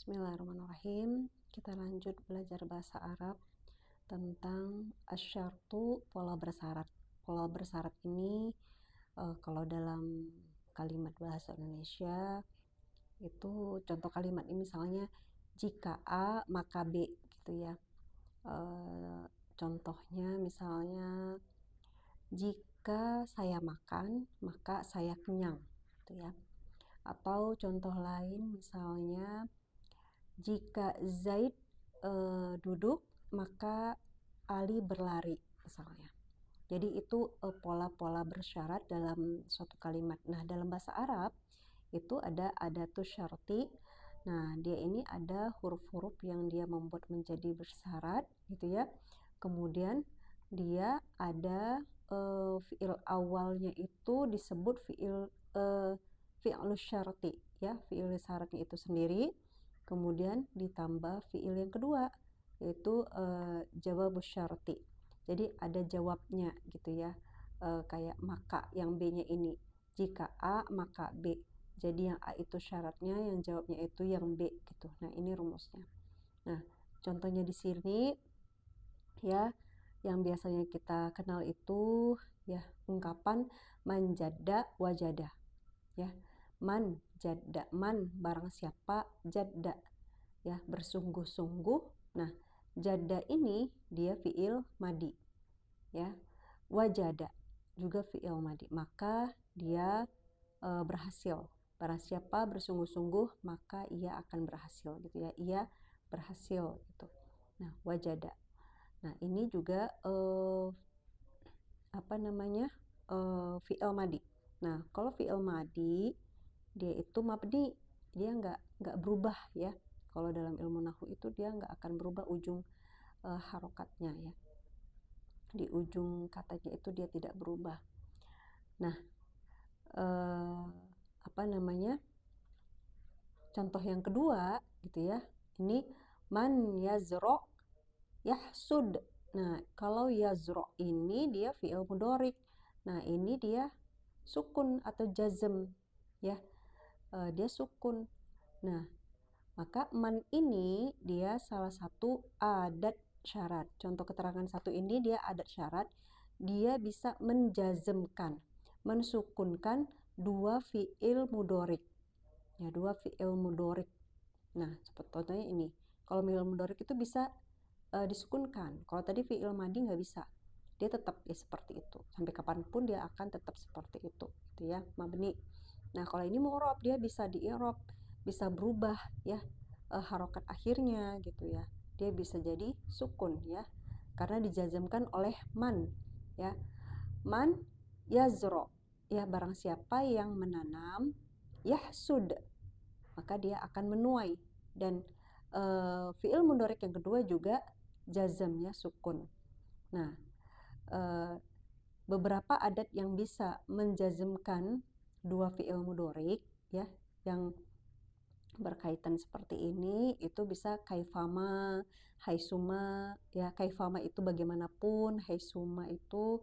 Bismillahirrahmanirrahim. Kita lanjut belajar bahasa Arab tentang asyartu, pola bersyarat. Pola bersyarat ini kalau dalam kalimat bahasa Indonesia itu contoh kalimat ini misalnya jika A maka B gitu ya. Contohnya misalnya jika saya makan maka saya kenyang gitu ya. Atau contoh lain misalnya jika Zaid duduk, maka Ali berlari, misalnya. Jadi itu pola-pola bersyarat dalam suatu kalimat. Nah, dalam bahasa Arab itu ada adatus syarti. Nah, dia ini ada huruf-huruf yang dia membuat menjadi bersyarat, gitu ya. Kemudian dia ada fiil awalnya itu disebut fi'lus syarti, ya, fiil syaratnya itu sendiri. Kemudian ditambah fiil yang kedua yaitu jawabus syarti. Jadi ada jawabnya gitu ya. Kayak maka yang B-nya ini. Jika A maka B. Jadi yang A itu syaratnya, yang jawabnya itu yang B gitu. Nah, ini rumusnya. Nah, contohnya di sini ya, yang biasanya kita kenal itu ya ungkapan manjada wajada. Ya. Man jadda, man barang siapa, jadda ya bersungguh-sungguh. Nah, jadda ini dia fiil madi ya. Wajada juga fiil madi, maka dia berhasil. Barang siapa bersungguh-sungguh maka ia akan berhasil gitu ya. Ia berhasil gitu. Nah, wajada. Nah, ini juga fiil madi. Nah, kalau fiil madi dia itu mabni, dia nggak berubah ya. Kalau dalam ilmu nahwu itu dia nggak akan berubah ujung harokatnya ya. Di ujung katanya itu dia tidak berubah. Nah, contoh yang kedua gitu ya. Ini man yazro yahsud. Nah, kalau yazro ini dia fi'il mudhorik. Nah, ini dia sukun atau jazm ya. Dia sukun. Nah, maka man ini dia salah satu adat syarat. Contoh keterangan satu ini dia adat syarat. Dia bisa menjazmkan, mensukunkan dua fi'il mudhorik. Ya, dua fi'il mudhorik. Nah, seperti contohnya ini. Kalau fi'il mudhorik itu bisa disukunkan. Kalau tadi fi'il madi nggak bisa. Dia tetap ya seperti itu. Sampai kapanpun dia akan tetap seperti itu. Gitu ya, mabni. Nah, kalau ini mu'rab dia bisa di-i'rab, bisa berubah ya harokat akhirnya gitu ya. Dia bisa jadi sukun ya. Karena dijazmkan oleh man ya. Man yazro ya, barang siapa yang menanam yahsud maka dia akan menuai. Dan fi'il mudhorik yang kedua juga jazmnya sukun. Nah, beberapa adat yang bisa menjazmkan dua fi'il mudhorik ya yang berkaitan seperti ini itu bisa kaifama, haisuma ya. Kaifama itu bagaimanapun, haisuma itu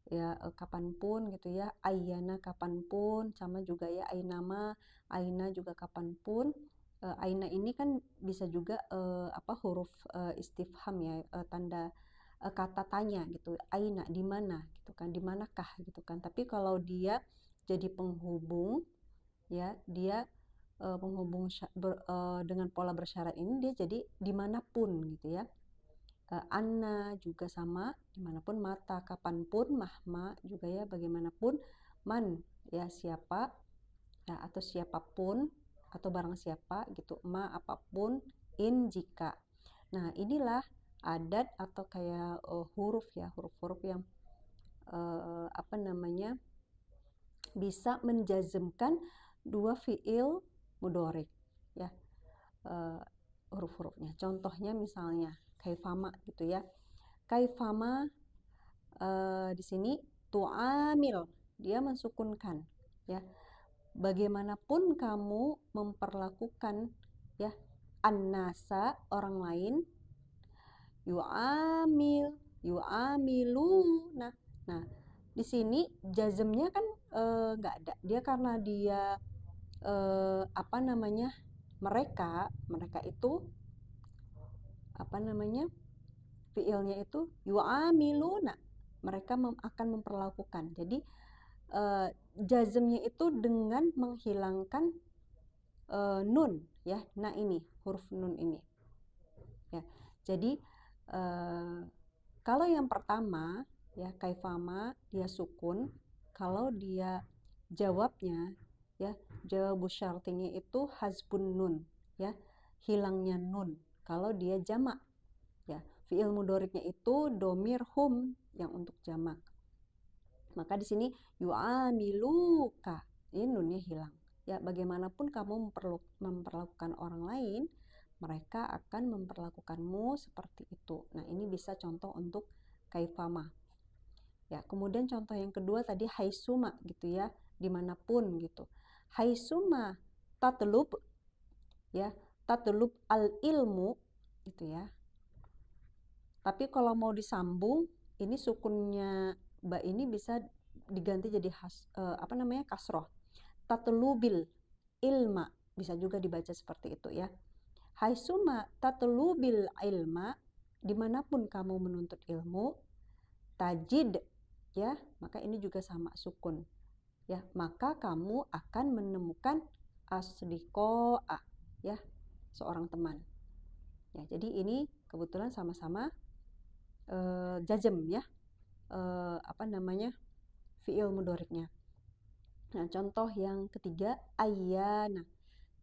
ya kapanpun gitu ya. Ayyana kapanpun, sama juga ya ainama, aina juga kapanpun. Aina ini kan bisa juga huruf istifham ya, tanda kata tanya gitu. Aina di mana gitu kan, di manakah gitu kan. Tapi kalau dia jadi penghubung ya, dia penghubung dengan pola bersyarat ini dia jadi dimanapun gitu ya. Anna juga sama, dimanapun, mata kapanpun, mahma juga ya bagaimanapun, man ya siapa ya, atau siapapun atau barang siapa gitu, ma apapun, in jika. Nah, inilah adat atau kayak huruf ya, huruf-huruf yang bisa menjazmkan dua fi'il mudhorik ya, huruf-hurufnya. Contohnya misalnya kaifama gitu ya. Kaifama di sini tu'amil, dia mensukunkan ya. Bagaimanapun kamu memperlakukan ya annasa orang lain, yu'amiluna. Nah, di sini jazmnya kan nggak ada. Dia karena dia mereka itu apa namanya, fiilnya itu yu'amiluna, mereka akan memperlakukan. Jadi jazmnya itu dengan menghilangkan nun ya, nah ini huruf nun ini ya. Jadi kalau yang pertama ya, kaifama, dia sukun. Kalau dia jawabnya ya, jawabu syartinya itu hasbun nun ya, hilangnya nun. Kalau dia jamak ya, fiil mudoriknya itu domir hum yang untuk jamak. Maka di sini yu'amiluka, ini nunnya hilang. Ya, bagaimanapun kamu memperlakukan orang lain, mereka akan memperlakukanmu seperti itu. Nah, ini bisa contoh untuk kaifama. Ya, kemudian contoh yang kedua tadi haisuma gitu ya, dimanapun gitu. Haisuma tatlub ya, tatlub al ilmu gitu ya. Tapi kalau mau disambung, ini sukunnya ba ini bisa diganti jadi kasroh. Tatlubil ilma, bisa juga dibaca seperti itu ya. Haisuma tatlubil ilma, dimanapun kamu menuntut ilmu, tajid ya, maka ini juga sama sukun ya, maka kamu akan menemukan asdiqo'a ya, seorang teman ya. Jadi ini kebetulan sama-sama jazm ya, fiil mudoriknya. Nah, contoh yang ketiga ayyana.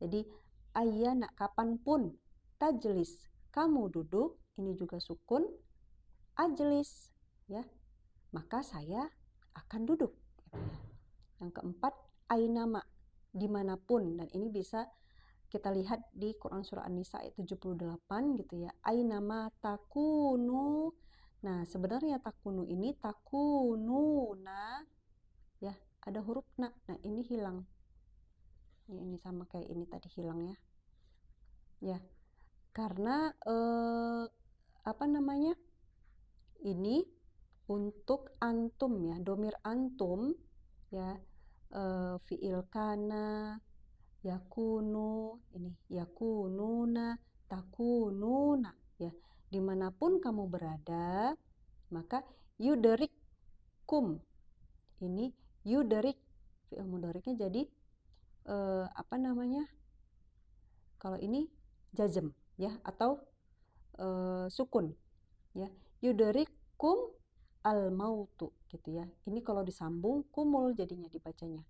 Jadi ayyana, kapanpun, tajlis, kamu duduk, ini juga sukun, ajlis ya, maka saya akan duduk gitu ya. Yang keempat ainama, dimanapun, dan ini bisa kita lihat di Quran surah An-Nisa ayat 78 gitu ya. Ainama takunu. Nah, sebenarnya takunu ini takununa ya, ada huruf na. Nah, ini hilang. Ini sama kayak ini tadi hilang ya. Ya. Karena ini untuk antum ya, domir antum ya, fiil kana, yakunu, ini yakununa, takununa ya. Dimanapun kamu berada, maka yuderikum, ini yuderik, fiil mudoriknya jadi kalau ini jazm ya, atau sukun ya, yuderikum al mautu gitu ya. Ini kalau disambung kumul jadinya dibacanya,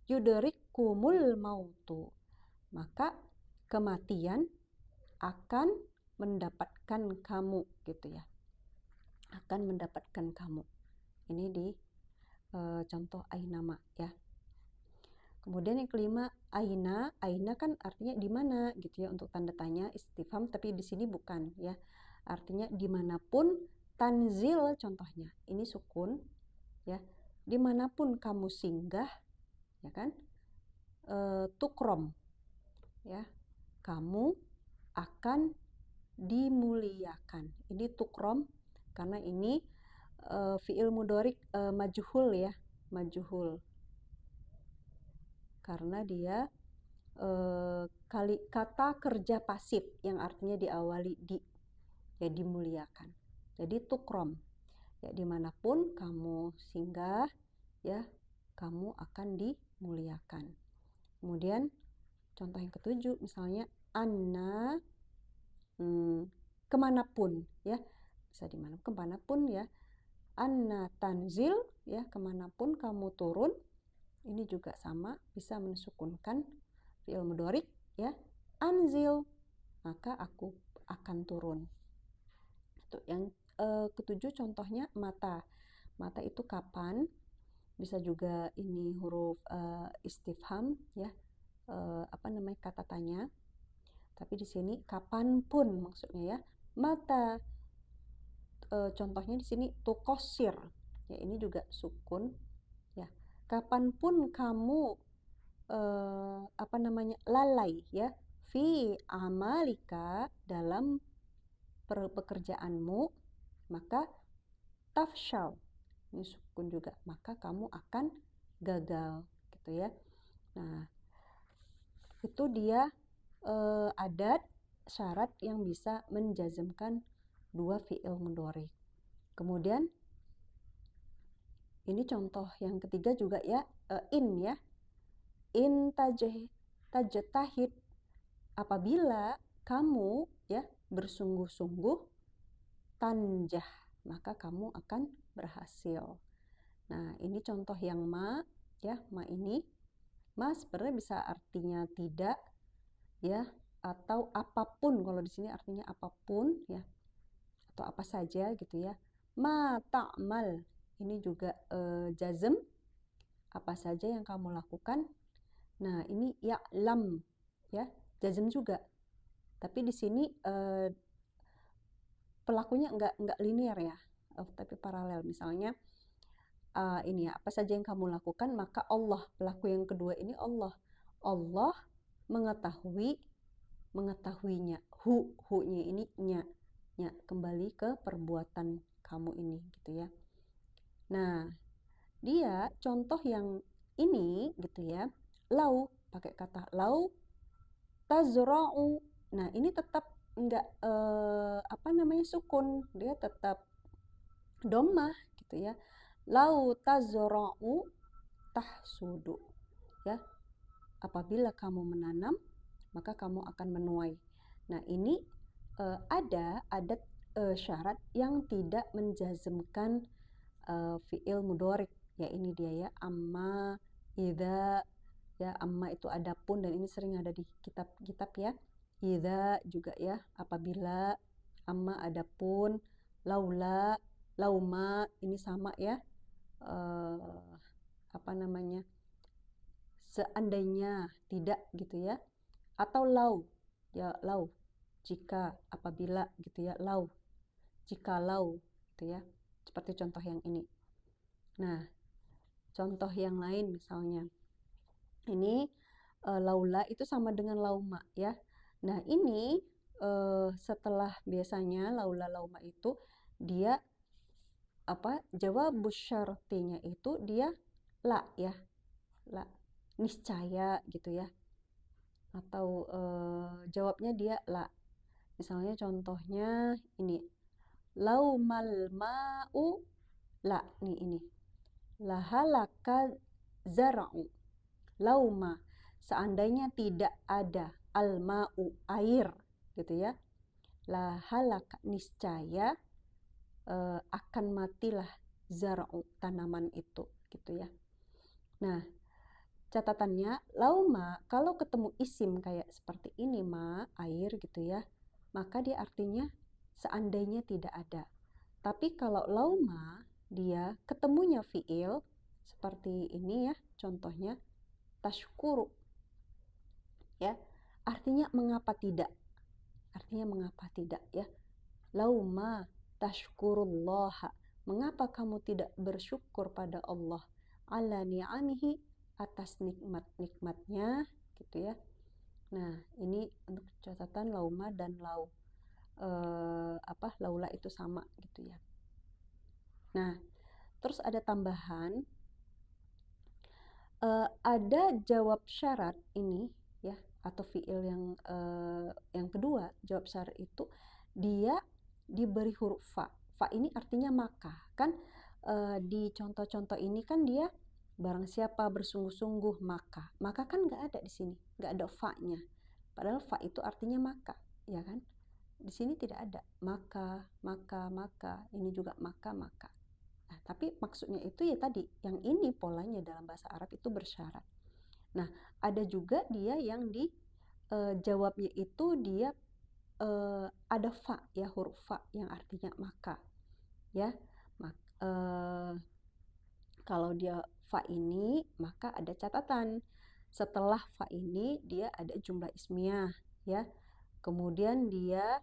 yuderikumul mautu, maka kematian akan mendapatkan kamu gitu ya, akan mendapatkan kamu. Ini di contoh ainama ya. Kemudian yang kelima aina, aina kan artinya di mana gitu ya, untuk tanda tanya istifham, tapi di sini bukan ya, artinya dimanapun. Tanzil contohnya, ini sukun ya, dimanapun kamu singgah ya kan, tukrom ya, kamu akan dimuliakan. Ini tukrom karena ini fiil mudorik majhul ya, majhul, karena dia kata kerja pasif yang artinya diawali di, ya dimuliakan. Jadi tukrom ya, dimanapun kamu singgah ya, kamu akan dimuliakan. Kemudian contoh yang ketujuh misalnya anna, kemanapun ya, bisa dimana kemanapun ya. Anna tanzil ya, kemanapun kamu turun, ini juga sama, bisa mensukunkan fi'il mudhari ya, anzil, maka aku akan turun. Itu yang ketujuh. Contohnya mata. Mata itu kapan, bisa juga ini huruf istifham ya, kata tanya, tapi di sini kapanpun maksudnya ya. Mata contohnya di sini tukosir ya, ini juga sukun ya. Kapanpun kamu lalai ya, fi amalika, dalam pekerjaanmu, maka tafshal, ini sukun juga, maka kamu akan gagal gitu ya. Nah, itu dia adat syarat yang bisa menjazmkan dua fi'il mudhari. Kemudian ini contoh yang ketiga juga ya, in ya. In tajtahid, apabila kamu ya bersungguh-sungguh, tanjah, maka kamu akan berhasil. Nah, ini contoh yang ma ya, ma ini. Ma sebenarnya bisa artinya tidak ya, atau apapun. Kalau di sini artinya apapun ya, atau apa saja gitu ya. Ma ta'mal, ini juga jazm, apa saja yang kamu lakukan. Nah, ini ya'lam ya, jazm juga. Tapi di sini pelakunya nggak linear ya, tapi paralel. Misalnya ini ya, apa saja yang kamu lakukan, maka Allah, pelaku yang kedua ini Allah. Allah mengetahuinya. Hu-nya ini nya. Kembali ke perbuatan kamu ini gitu ya. Nah, dia contoh yang ini gitu ya. Lau, pakai kata lau tazra'u. Nah, ini tetap enggak sukun, dia tetap dhammah gitu ya. Lau tazra'u tahsudu ya. Apabila kamu menanam, maka kamu akan menuai. Nah, ini ada adat syarat yang tidak menjazmkan fi'il mudhari. Ya, ini dia ya, amma, idza ya, amma itu adapun, dan ini sering ada di kitab-kitab ya. Idza juga ya, apabila, amma adapun, laula, lauma, ini sama ya. Seandainya, tidak gitu ya. Atau lau, ya lau, jika, apabila gitu ya, lau, jikalau gitu ya. Seperti contoh yang ini. Nah, contoh yang lain misalnya. Ini laula itu sama dengan lauma ya. Nah, ini setelah biasanya laula lauma itu dia jawab syartinya itu dia la ya. La, niscaya gitu ya. Atau jawabnya dia la. Misalnya contohnya ini. Laumal ma'u la, nih ini. Lahalaka zara'u. Lauma, seandainya tidak ada al-ma'u, air gitu ya. Lahalaka, niscaya akan matilah zara'u, tanaman itu gitu ya. Nah, catatannya lauma kalau ketemu isim kayak seperti ini ma, air gitu ya, maka dia artinya seandainya tidak ada. Tapi kalau lauma dia ketemunya fiil seperti ini ya, contohnya tashkuru ya, artinya mengapa tidak, ya. Lauma tashkurullaha, mengapa kamu tidak bersyukur pada Allah, ala ni'amihi, atas nikmat-nikmatnya gitu ya. Nah, ini untuk catatan lauma dan lau, laula itu sama gitu ya. Nah, terus ada tambahan, ada jawab syarat ini ya, atau fiil yang kedua, jawab syarat itu dia diberi huruf fa. Fa ini artinya maka. Kan di contoh-contoh ini kan dia barang siapa bersungguh-sungguh maka. Maka kan nggak ada di sini, nggak ada fa-nya. Padahal fa itu artinya maka, ya kan? Di sini tidak ada maka, maka. Ini juga maka. Nah, tapi maksudnya itu ya tadi, yang ini polanya dalam bahasa Arab itu bersyarat. Nah, ada juga dia yang di jawabnya itu dia ada fa ya, huruf fa yang artinya maka ya. Kalau dia fa ini, maka ada catatan. Setelah fa ini dia ada jumlah ismiyah ya. Kemudian dia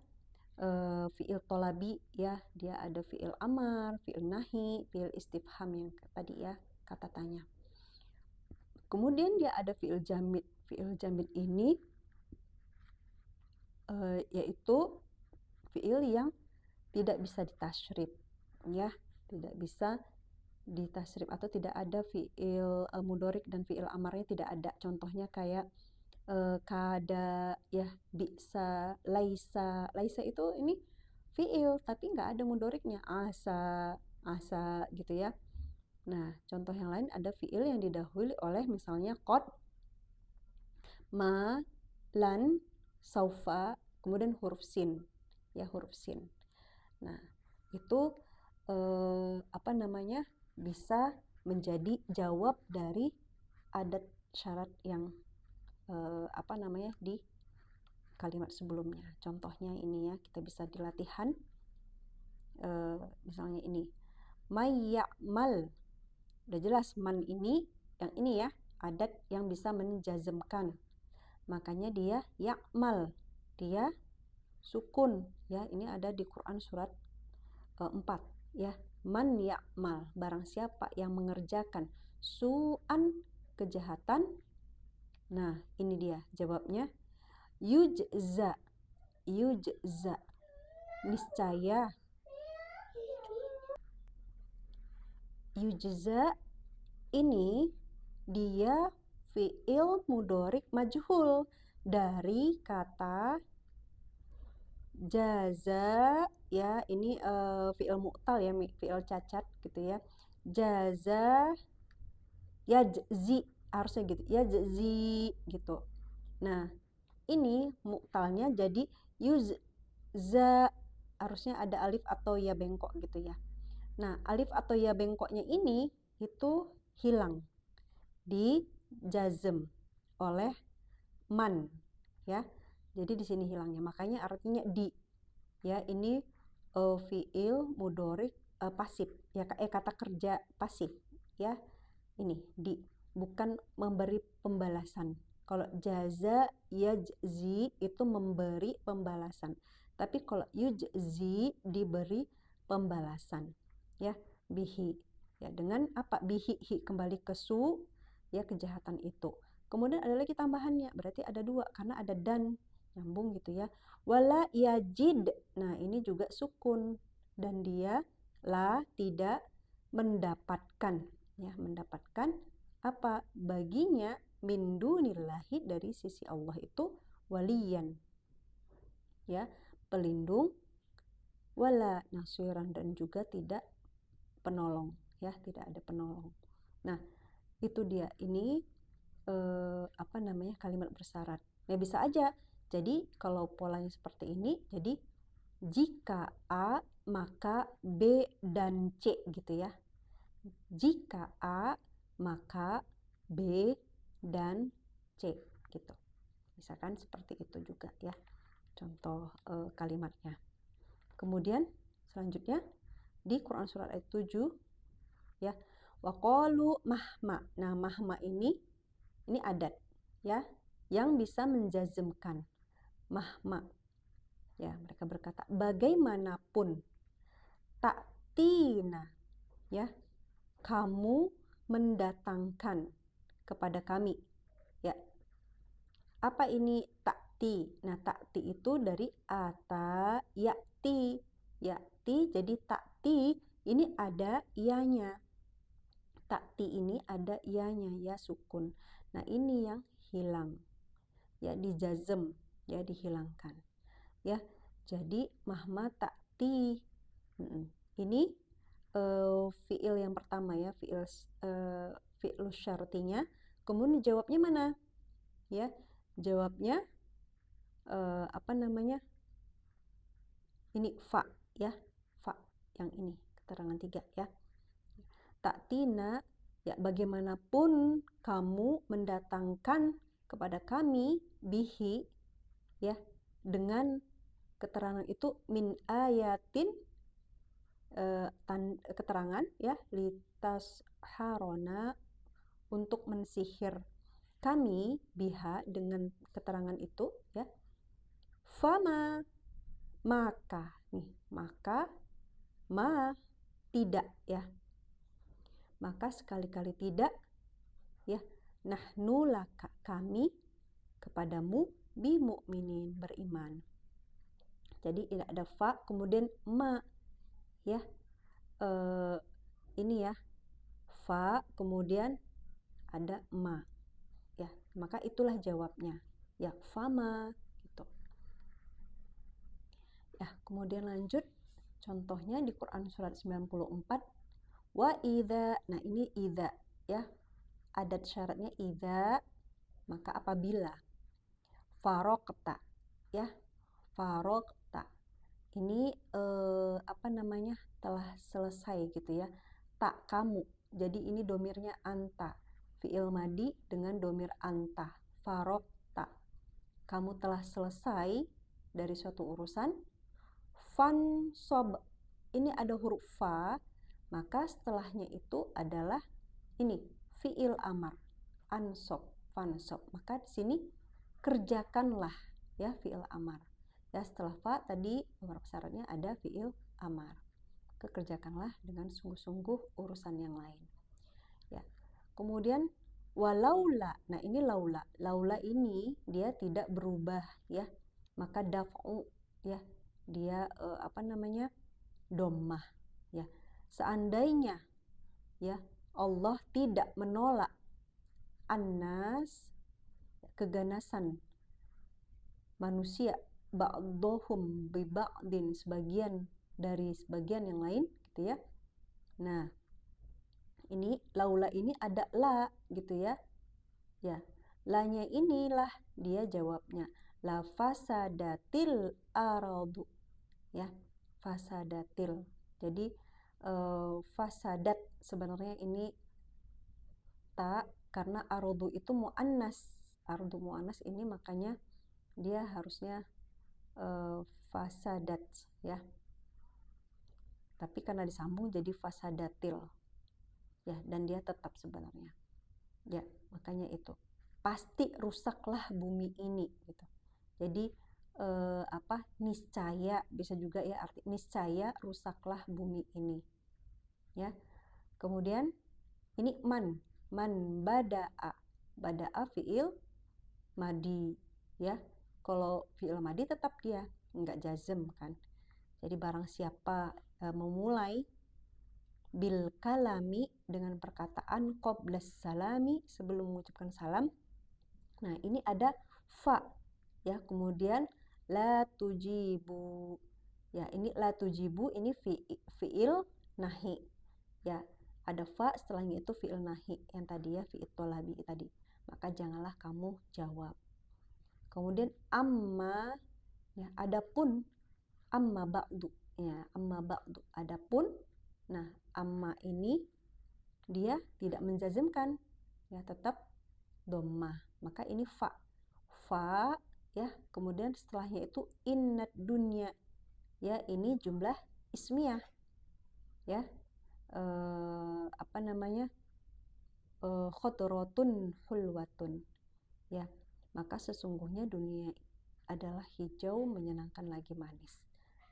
fi'il tolabi ya, dia ada fi'il amar, fi'il nahi, fi'il istifham yang tadi ya, kata tanya. Kemudian dia ada fi'il jamid. Fi'il jamid ini yaitu fi'il yang tidak bisa ditasyrif ya, tidak bisa ditasyrif atau tidak ada fi'il mudhorik dan fi'il amarnya tidak ada. Contohnya kayak kada, ya, bisa, laisa. Laisa itu ini fiil tapi nggak ada mudoriknya, asa gitu ya. Nah, contoh yang lain ada fiil yang didahului oleh misalnya qad, ma, lan, saufa, kemudian huruf sin, ya, huruf sin. Nah, itu apa namanya, bisa menjadi jawab dari adat syarat yang apa namanya, di kalimat sebelumnya. Contohnya ini ya, kita bisa di latihan misalnya ini, may ya'mal. Udah jelas man ini, yang ini ya, adat yang bisa menjazmkan. Makanya dia ya'mal, dia sukun ya. Ini ada di Quran surat 4 ya. Man ya'mal, barang siapa yang mengerjakan su'an, kejahatan. Nah, ini dia jawabnya, yujza. Yujza, niscaya. Yujza ini dia fi'il mudhorik majhul dari kata jaza ya. Ini fi'il mu'tal ya, fi'il cacat gitu ya. Jaza yajzi, harusnya gitu, yajzi gitu. Nah, ini mu'talnya jadi yuzza, harusnya ada alif atau ya bengkok gitu ya. Nah, alif atau ya bengkoknya ini itu hilang di jazm oleh man ya. Jadi di sini hilangnya, makanya artinya di ya. Ini fiil mudhorik pasif ya, kata kerja pasif ya. Ini di, bukan memberi pembalasan. Kalau jaza yajzi itu memberi pembalasan, tapi kalau yujzi diberi pembalasan ya. Bihi ya, dengan apa? Bihi, kembali ke su ya, kejahatan itu. Kemudian ada lagi tambahannya, berarti ada dua karena ada dan, nyambung gitu ya. Wala yajid, nah ini juga sukun dan dia la, tidak mendapatkan ya. Mendapatkan apa? Baginya min dunillahi, dari sisi Allah itu, waliyan ya, pelindung, wala nasiran, dan juga tidak penolong ya, tidak ada penolong. Nah, itu dia, ini apa namanya, kalimat bersyarat. Ya bisa aja jadi kalau polanya seperti ini, jadi jika A maka B dan C gitu ya. Jika A maka B dan C gitu. Misalkan seperti itu juga ya contoh kalimatnya. Kemudian selanjutnya di Quran surat ayat 7 ya, waqalu mahma. Nah, mahma ini adat ya yang bisa menjazmkan mahma ya. Mereka berkata bagaimanapun, taktina ya, kamu mendatangkan kepada kami ya. Apa ini takti? Nah, takti itu dari ata yakti. Yakti jadi takti, ini ada ianya. Takti ini ada ianya ya, sukun. Nah, ini yang hilang ya, dijazm ya, dihilangkan ya. Jadi mahma takti. Ini fiil yang pertama ya, fiil syartinya. Kemudian jawabnya mana ya? Jawabnya apa namanya, ini fa ya, fa yang ini keterangan 3 ya. Taktina ya, bagaimanapun kamu mendatangkan kepada kami, bihi ya, dengan keterangan itu, min ayatin keterangan ya, litas harona, untuk mensihir kami, biha, dengan keterangan itu ya. Fama, maka nih, maka ma, tidak ya, maka sekali-kali tidak ya. Nahnu laka, kami kepadamu, bi mu'minin, beriman. Jadi tidak ada fa kemudian ma ya. Ini ya, fa kemudian ada ma ya, maka itulah jawabnya ya fama gitu. Ya, kemudian lanjut contohnya di Quran surat 94 wa idza. Nah, ini idza ya. Adat syaratnya idza, maka apabila. Farokta ya, farokta. Ini apa namanya? Telah selesai gitu ya. Tak kamu. Jadi ini domirnya anta. Fi'il madi dengan domir anta. Farokta. Kamu telah selesai dari suatu urusan. Fansob. Ini ada huruf fa, maka setelahnya itu adalah ini fi'il amar. Ansob, fansob. Maka di sini kerjakanlah ya fi'il amar. Ya, setelah fa tadi beberapa syaratnya ada fi'il amar. Kerjakanlah dengan sungguh-sungguh urusan yang lain. Ya. Kemudian walaula. Nah, ini laula. Laula ini dia tidak berubah ya. Maka daf'u ya. Dia apa namanya? Dhammah ya. Seandainya ya Allah tidak menolak annas, keganasan manusia, ba'dhum bi ba'din, sebagian dari sebagian yang lain gitu ya. Nah, ini laula ini ada la gitu ya. Ya, lanya inilah dia jawabnya. La fasadatil aradu ya, fasadatil. Jadi fasadat sebenarnya ini tak, karena aradu itu muannas. Aradu muannas ini makanya dia harusnya fasadat ya. Tapi karena disambung jadi fasadatil. Ya, dan dia tetap sebenarnya. Ya, makanya itu. Pasti rusaklah bumi ini gitu. Jadi apa? Niscaya bisa juga ya arti niscaya rusaklah bumi ini. Ya. Kemudian ini man bada'a. Bada'a fi'il madi ya. Kalau fi'il madi tetap dia enggak jazm kan. Jadi barang siapa memulai bil kalami dengan perkataan qablas salami, sebelum mengucapkan salam. Nah, ini ada fa ya, kemudian la tujibu. Ya, ini la tujibu ini fi'il nahi. Ya, ada fa setelahnya itu fi'il nahi yang tadi ya, fi'il thalabi tadi. Maka janganlah kamu jawab. Kemudian amma ya, adapun amma ba'du ya, amma ba'du adapun. Nah, amma ini dia tidak menjazmkan ya, tetap dhammah. Maka ini fa ya, kemudian setelahnya itu innad dunya ya, ini jumlah ismiyah ya, apa namanya, khadratun hulwatun ya, maka sesungguhnya dunia adalah hijau menyenangkan lagi manis.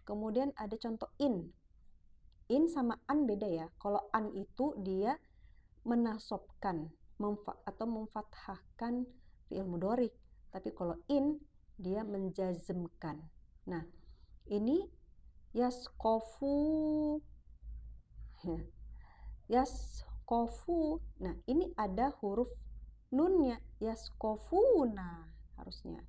Kemudian ada contoh in sama an beda ya. Kalau an itu dia menasobkan atau memfathahkan fi'il mudhari. Tapi kalau in dia menjazmkan. Nah, ini yaskofu ya. Yaskofu. Nah, ini ada huruf nunnya, yaskofuna harusnya.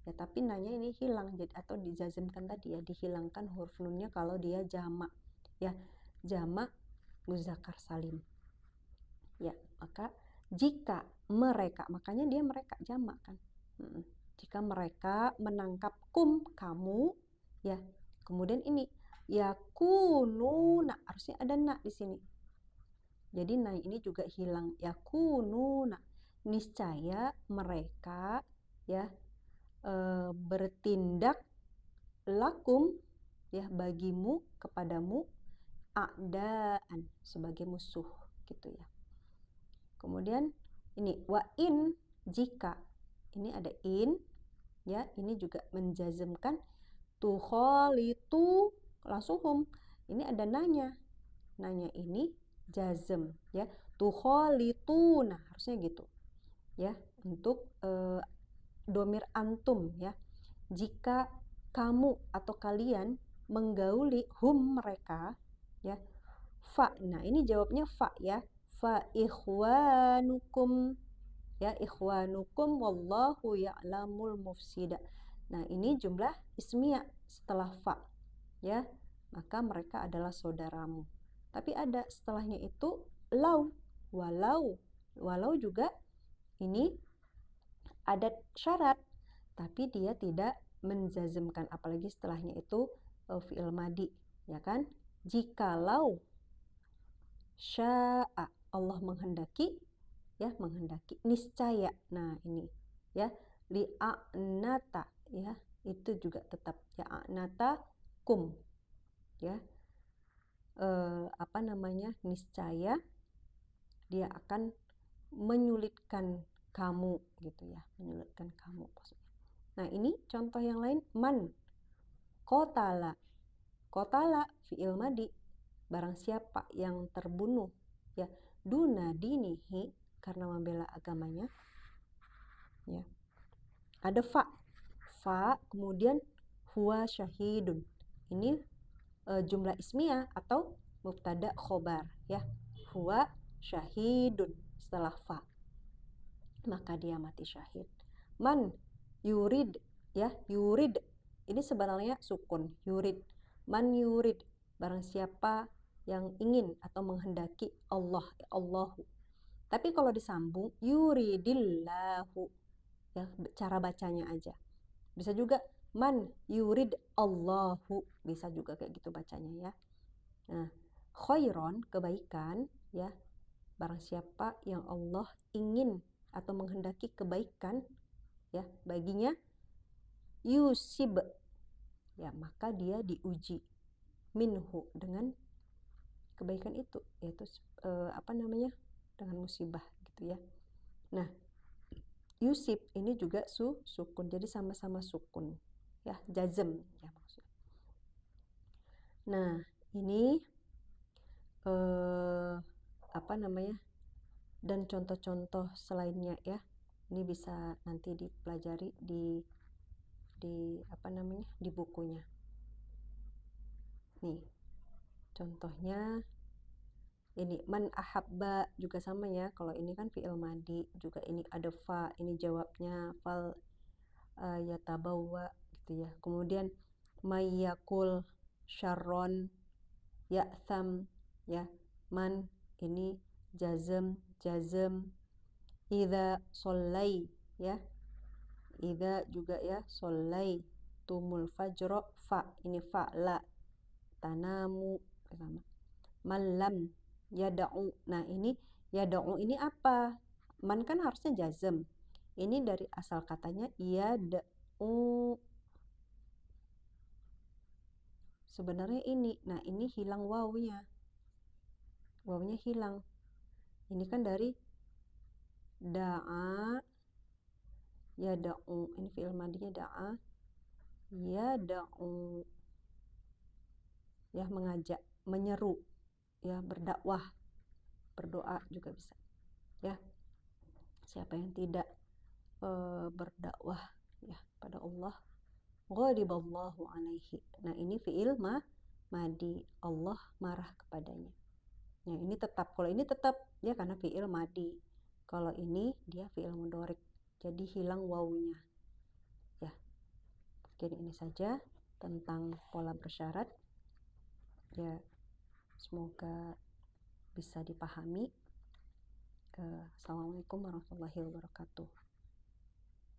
Ya, tapi nanya ini hilang jadi atau dijazmkan tadi ya, dihilangkan huruf nunnya kalau dia jamak. Ya, jamak muzakkar salim. Ya, maka jika mereka, makanya dia mereka jamak kan. Jika mereka menangkap kamu ya. Kemudian ini yakununa, harusnya ada na di sini. Jadi na ini juga hilang. Yakununa, niscaya mereka ya bertindak lakum ya, bagimu, kepadamu, a'daan, sebagai musuh gitu ya. Kemudian ini wa in, jika. Ini ada in ya, ini juga menjazmkan tukhalitu langsung. Ini ada nanya. Nanya ini jazm ya. Tukhalituna harusnya gitu. Ya, untuk domir antum ya. Jika kamu atau kalian menggauli mereka ya. Fa. Nah, ini jawabnya fa ya. Fa ikhwanukum ya, ikhwanukum wallahu ya'lamul mufsida. Nah, ini jumlah ismiyah setelah fa, ya, maka mereka adalah saudaramu. Tapi ada setelahnya itu lau, walau juga ini ada syarat, tapi dia tidak menjazmkan, apalagi setelahnya itu fi'il madi, ya kan? Jikalau sya'a, Allah menghendaki, ya, menghendaki, niscaya. Nah, ini ya, li'anata, ya, itu juga tetap ya, anata kum, ya, niscaya dia akan menyulitkan kamu, gitu ya, menyulitkan kamu maksudnya. Nah, ini contoh yang lain, man qatala, qatala fi'il madi, barang siapa yang terbunuh, ya, duna dinihi, karena membela agamanya, ya, ada fa kemudian huwa syahidun, ini jumlah ismiyah atau mubtada khobar, ya, huwa syahidun setelah fa, maka dia mati syahid. Man yurid, ya, yurid ini sebenarnya sukun, yurid, man yurid, barang siapa yang ingin atau menghendaki, Allah, Allahu. Tapi kalau disambung yuridillahu, ya, cara bacanya aja. Bisa juga man yurid Allahu, bisa juga kayak gitu bacanya, ya. Nah, khairon, kebaikan, ya, barang siapa yang Allah ingin atau menghendaki kebaikan, ya, baginya, yusib, ya, maka dia diuji minhu, dengan kebaikan itu, yaitu dengan musibah, gitu ya. Nah, yusib ini juga sukun, jadi sama-sama sukun, ya, jazm, ya, maksudnya. Nah, ini dan contoh-contoh selainnya, ya, ini bisa nanti dipelajari di bukunya. Nih, contohnya ini man ahabba juga sama, ya. Kalau ini kan fi'il madi, juga ini ada fa, ini jawabnya fal yatabawwa, gitu ya. Kemudian mayyakul syarron ya'tham, ya, man ini jazm, idza sollai, ya, idza juga, ya, sollai tumul fajro, fa, ini fa'la tanamu, sama. Malam yada'u, nah ini yada'u ini apa? Man kan harusnya jazm, ini dari asal katanya yada'u, sebenarnya ini, nah ini hilang wawunya hilang, ini kan dari da'a yada'u, ini fi'il madinya da'a yada'u, ya, mengajak, menyeru, ya, berdakwah, berdoa juga bisa, ya. Siapa yang tidak berdakwah, ya, pada Allah, ghadiballahu alaihi. Nah, ini fi'il madi, Allah marah kepadanya. Nah, ini tetap, kalau ini tetap, ya, karena fi'il madi. Kalau ini dia fi'il mudhorik, jadi hilang wawunya, ya. Mungkin ini saja tentang pola bersyarat, ya, semoga bisa dipahami. Assalamualaikum warahmatullahi wabarakatuh.